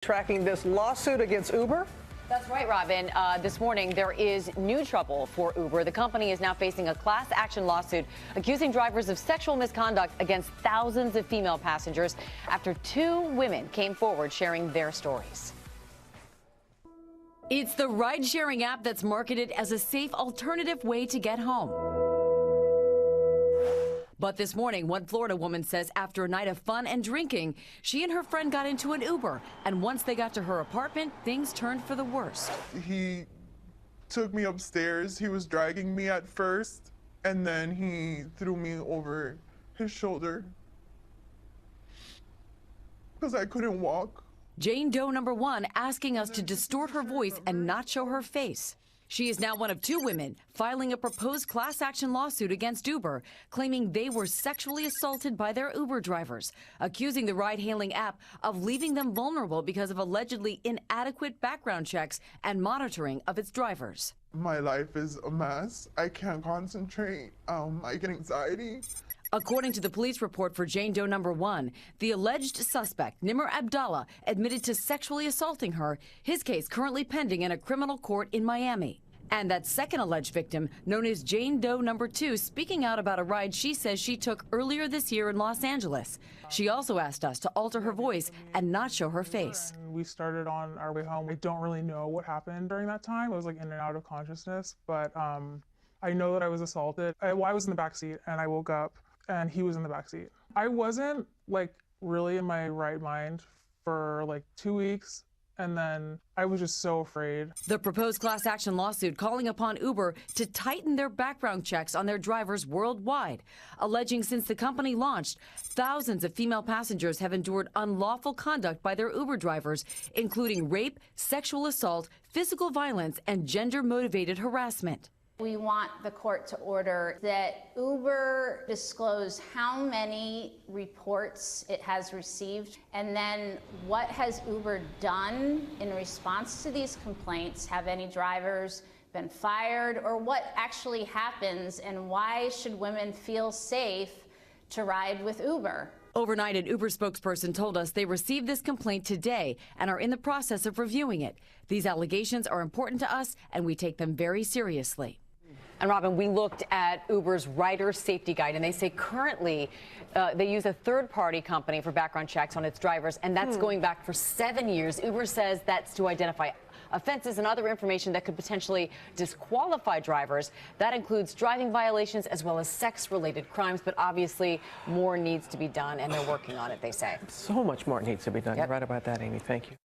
Tracking this lawsuit against Uber. That's right, Robin. This morning, there is new trouble for Uber. The company is now facing a class action lawsuit accusing drivers of sexual misconduct against thousands of female passengers after 2 women came forward sharing their stories. It's the ride-sharing app that's marketed as a safe alternative way to get home. But this morning, one Florida woman says after a night of fun and drinking, she and her friend got into an Uber. And once they got to her apartment, things turned for the worst. He took me upstairs. He was dragging me at first, and then he threw me over his shoulder because I couldn't walk. Jane Doe #1 asking us to distort her voice and not show her face. She is now one of 2 women filing a proposed class action lawsuit against Uber, claiming they were sexually assaulted by their Uber drivers, accusing the ride-hailing app of leaving them vulnerable because of allegedly inadequate background checks and monitoring of its drivers. My life is a mess. I can't concentrate. I get anxiety. According to the police report for Jane Doe #1, the alleged suspect, Nimr Abdallah, admitted to sexually assaulting her, his case currently pending in a criminal court in Miami. And that second alleged victim, known as Jane Doe #2, speaking out about a ride she says she took earlier this year in Los Angeles. She also asked us to alter her voice and not show her face. We started on our way home. I don't really know what happened during that time. I was like in and out of consciousness, but I know that I was assaulted. I was in the backseat and I woke up and he was in the backseat. I wasn't like really in my right mind for like 2 weeks, and then I was just so afraid. The proposed class action lawsuit calling upon Uber to tighten their background checks on their drivers worldwide, alleging since the company launched, thousands of female passengers have endured unlawful conduct by their Uber drivers, including rape, sexual assault, physical violence, and gender-motivated harassment. We want the court to order that Uber disclose how many reports it has received, and then what has Uber done in response to these complaints? Have any drivers been fired, or what actually happens, and why should women feel safe to ride with Uber? Overnight, an Uber spokesperson told us they received this complaint today and are in the process of reviewing it. These allegations are important to us, and we take them very seriously. And Robin, we looked at Uber's rider safety guide, and they say currently they use a third-party company for background checks on its drivers, and that's going back for 7 years. Uber says that's to identify offenses and other information that could potentially disqualify drivers. That includes driving violations as well as sex-related crimes, but obviously more needs to be done, and they're working on it, they say. So much more needs to be done. Yep. You're right about that, Amy. Thank you.